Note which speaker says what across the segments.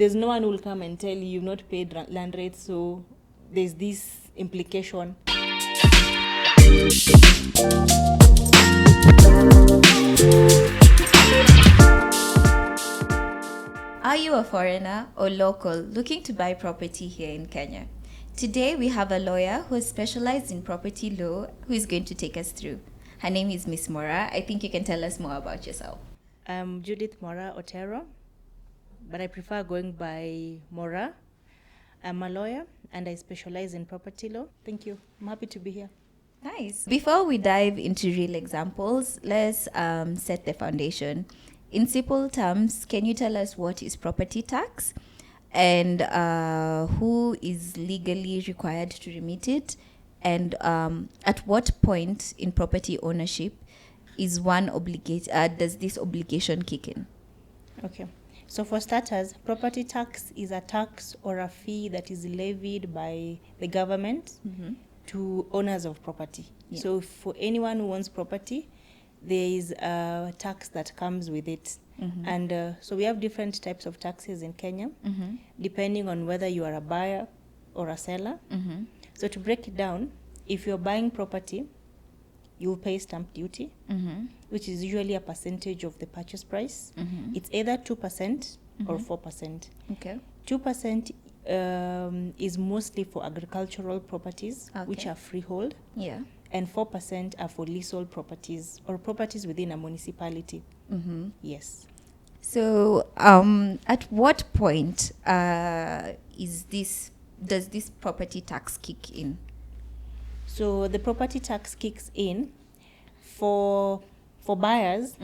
Speaker 1: There's no one who will come and tell you you've not paid land rates, so there's this implication.
Speaker 2: Are you a foreigner or local looking to buy property here in Kenya? Today we have a lawyer who is specialized in property law who is going to take us through. Her name is Miss Mora. I think you can tell us more about yourself.
Speaker 1: I'm Judith Mora Otero, but I prefer going by Mora. I'm a lawyer and I specialize in property law. Thank you. I'm happy to be here.
Speaker 2: Nice. Before we dive into real examples, let's set the foundation. In simple terms, can you tell us what is property tax and who is legally required to remit it? And at what point in property ownership is does this obligation kick in?
Speaker 1: Okay. So for starters, property tax is a tax or a fee that is levied by the government to owners of property.
Speaker 2: Yeah.
Speaker 1: So for anyone who owns property, there is a tax that comes with it. And so we have different types of taxes in Kenya, depending on whether you are a buyer or a seller. So to break it down, if you're buying property, you'll pay stamp duty, which is usually a percentage of the purchase price. It's either 2% or 4%.
Speaker 2: Okay.
Speaker 1: 2% is mostly for agricultural properties, which are freehold.
Speaker 2: Yeah.
Speaker 1: And 4% are for leasehold properties or properties within a municipality. Yes.
Speaker 2: So, at what point does this property tax kick in?
Speaker 1: So the property tax kicks in for buyers.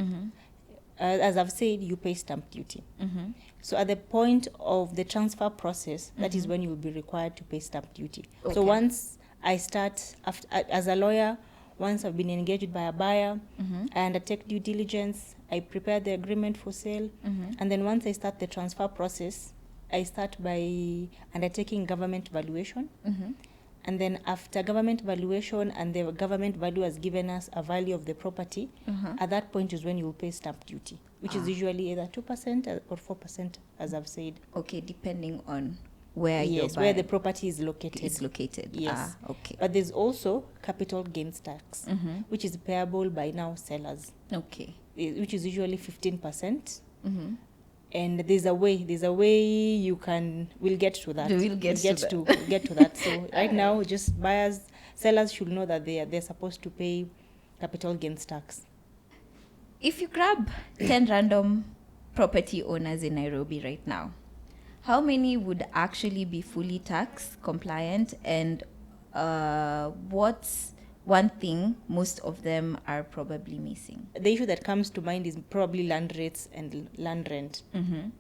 Speaker 1: As I've said, you pay stamp duty. So at the point of the transfer process, that is when you will be required to pay stamp duty.
Speaker 2: Okay.
Speaker 1: So once I start, as a lawyer, once I've been engaged by a buyer and I take due diligence, I prepare the agreement for sale. And then once I start the transfer process, I start by undertaking government valuation. And then after government valuation and the government value has given us a value of the property, at that point is when you will pay stamp duty, which is usually either 2% or 4%, as I've said.
Speaker 2: Okay, depending on where
Speaker 1: where the property is located.
Speaker 2: Is located.
Speaker 1: Yes.
Speaker 2: Okay.
Speaker 1: But there's also capital gains tax, which is payable by now sellers,
Speaker 2: Okay.
Speaker 1: which is usually 15%. And there's a way we'll get to that.
Speaker 2: We'll get
Speaker 1: to that. So right now, just sellers should know that they're supposed to pay capital gains tax.
Speaker 2: If you grab 10 random property owners in Nairobi right now, how many would actually be fully tax compliant, and what's one thing most of them are probably missing?
Speaker 1: The issue that comes to mind is probably land rates and land rent.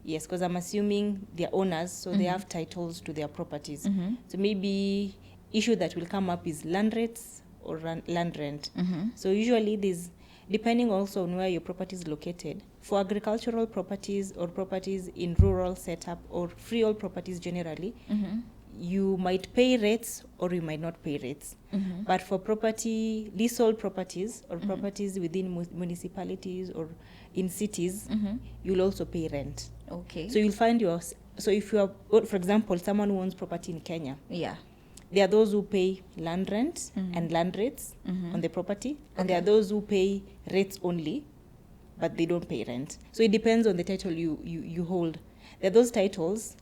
Speaker 1: Yes, because I'm assuming they're owners, so they have titles to their properties. So maybe issue that will come up is land rates or land rent. So usually there's, depending also on where your property is located, for agricultural properties or properties in rural setup or freehold properties generally, you might pay rates or you might not pay rates. But for leasehold properties or properties within municipalities or in cities, you'll also pay rent.
Speaker 2: Okay.
Speaker 1: So you'll find so if you are, for example, someone who owns property in Kenya,
Speaker 2: Yeah.
Speaker 1: there are those who pay land rent and land rates on the property, and there are those who pay rates only, but they don't pay rent. So it depends on the title you hold. There are those titles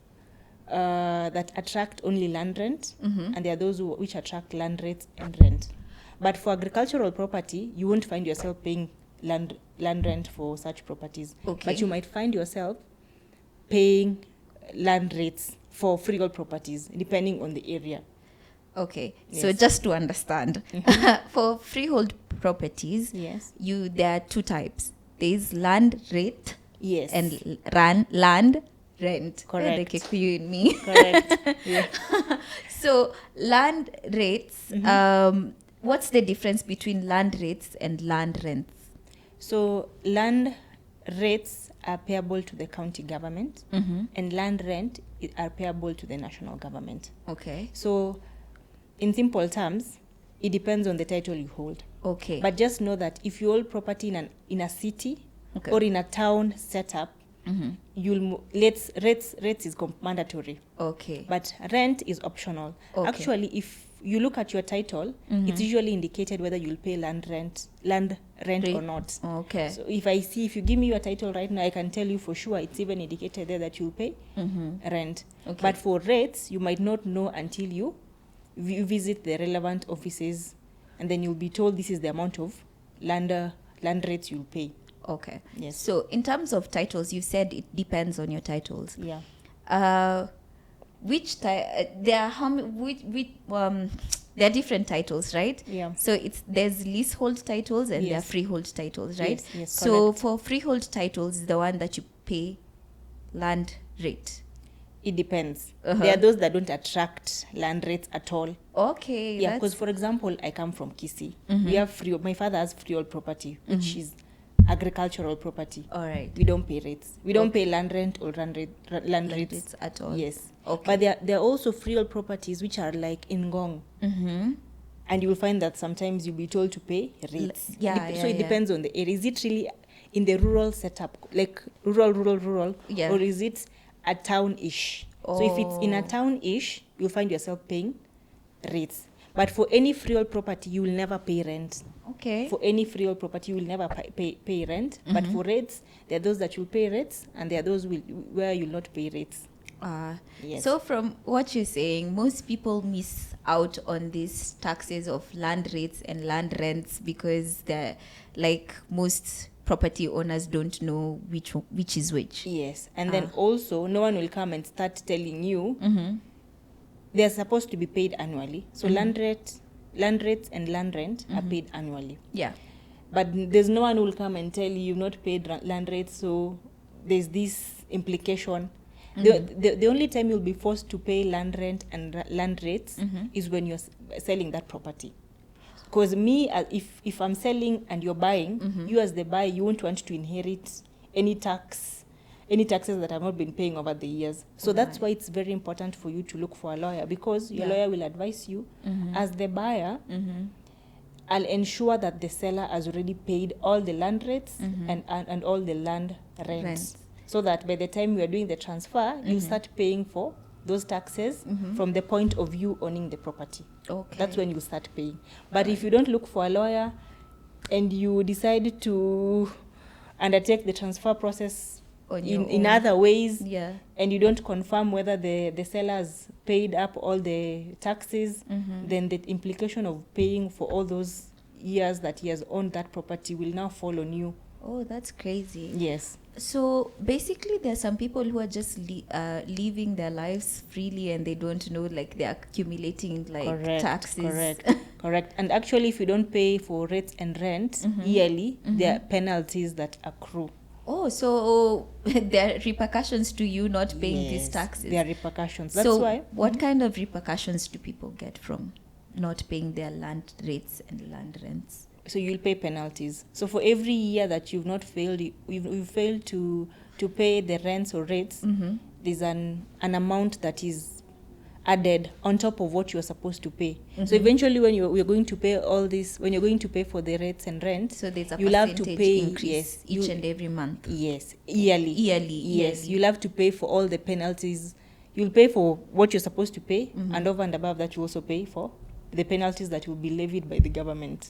Speaker 1: that attract only land rent, and there are those which attract land rates and rent. But for agricultural property, you won't find yourself paying land rent for such properties.
Speaker 2: Okay.
Speaker 1: But you might find yourself paying land rates for freehold properties, depending on the area.
Speaker 2: Okay.
Speaker 1: Yes.
Speaker 2: So just to understand, for freehold properties,
Speaker 1: Yes.
Speaker 2: there are two types. There is land rate
Speaker 1: Yes.
Speaker 2: and land rent.
Speaker 1: Correct.
Speaker 2: The Kikuyu in me.
Speaker 1: Correct. Yeah.
Speaker 2: So land rates, what's the difference between land rates and land rents?
Speaker 1: So land rates are payable to the county government, and land rent are payable to the national government.
Speaker 2: Okay.
Speaker 1: So in simple terms, it depends on the title you hold.
Speaker 2: Okay.
Speaker 1: But just know that if you hold property in a city
Speaker 2: Okay.
Speaker 1: or in a town setup, rates is mandatory.
Speaker 2: Okay.
Speaker 1: But rent is optional.
Speaker 2: Okay.
Speaker 1: Actually, if you look at your title, it's usually indicated whether you'll pay land rent or not.
Speaker 2: Okay.
Speaker 1: So if you give me your title right now, I can tell you for sure it's even indicated there that you'll pay rent.
Speaker 2: Okay.
Speaker 1: But for rates, you might not know until you visit the relevant offices, and then you'll be told this is the amount of land rates you'll pay.
Speaker 2: Okay.
Speaker 1: Yes.
Speaker 2: So in terms of titles, you said it depends on your titles.
Speaker 1: Yeah.
Speaker 2: There are there are different titles, right?
Speaker 1: Yeah.
Speaker 2: So there's leasehold titles and there are
Speaker 1: Yes.
Speaker 2: freehold titles, right?
Speaker 1: Yes,
Speaker 2: So
Speaker 1: correct.
Speaker 2: for freehold titles, the one that you pay land rate.
Speaker 1: It depends.
Speaker 2: Uh-huh.
Speaker 1: There are those that don't attract land rates at all.
Speaker 2: Okay.
Speaker 1: Yeah, because for example, I come from Kisii. We have my father has freehold property, which is agricultural property.
Speaker 2: All right.
Speaker 1: We don't pay rates. We don't pay land rent or land rates
Speaker 2: Rates at all.
Speaker 1: Yes.
Speaker 2: Okay.
Speaker 1: But there are also freehold properties which are like in Ngong. And you will find that sometimes you'll be told to pay rates. So it depends on the area. Is it really in the rural setup, like rural,
Speaker 2: Yeah.
Speaker 1: or is it a town-ish? So if it's in a
Speaker 2: Oh.
Speaker 1: town-ish, you'll find yourself paying rates. But for any freehold property, you will never pay rent.
Speaker 2: Okay.
Speaker 1: For any freehold property, you will never pay rent. But for rates, there are those that you'll pay rates, and there are those where you'll not pay rates. Yes.
Speaker 2: So from what you're saying, most people miss out on these taxes of land rates and land rents because they're like most property owners don't know which is which.
Speaker 1: Yes. And then also, no one will come and start telling you they're supposed to be paid annually. So land rates and land rent are paid annually.
Speaker 2: Yeah.
Speaker 1: But there's no one who will come and tell you you've not paid land rates, so there's this implication. The only time you'll be forced to pay land rent and land rates is when you're selling that property. Because if I'm selling and you're buying, you as the buyer, you won't want to inherit any taxes that have not been paying over the years. So that's why it's very important for you to look for a lawyer, because your lawyer will advise you. As the buyer, I'll ensure that the seller has already paid all the land rates and all the land rents. So that by the time we are doing the transfer, you start paying for those taxes from the point of view owning the property.
Speaker 2: Okay.
Speaker 1: That's when you start paying. But if you don't look for a lawyer and you decide to undertake the transfer process in other ways, and you don't confirm whether the seller has paid up all the taxes, then the implication of paying for all those years that he has owned that property will now fall on you.
Speaker 2: Oh, that's crazy.
Speaker 1: Yes.
Speaker 2: So basically, there are some people who are just living their lives freely and they don't know, like they're accumulating like taxes.
Speaker 1: Correct. And actually, if you don't pay for rates and rent yearly, there are penalties that accrue.
Speaker 2: Oh, so there are repercussions to you not paying these taxes.
Speaker 1: There are repercussions. That's why.
Speaker 2: What kind of repercussions do people get from not paying their land rates and land rents?
Speaker 1: So you'll pay penalties. So for every year that you've not failed, you've failed to pay the rents or rates, there's an amount that is added on top of what you're supposed to pay. So eventually, when we're going to pay all this, when you're going to pay for the rates and rent,
Speaker 2: so there's a
Speaker 1: you'll have to pay
Speaker 2: increase each and every month.
Speaker 1: Yes, yearly. Yes, you'll have to pay for all the penalties. You'll pay for what you're supposed to pay, and over and above that, you also pay for the penalties that will be levied by the government.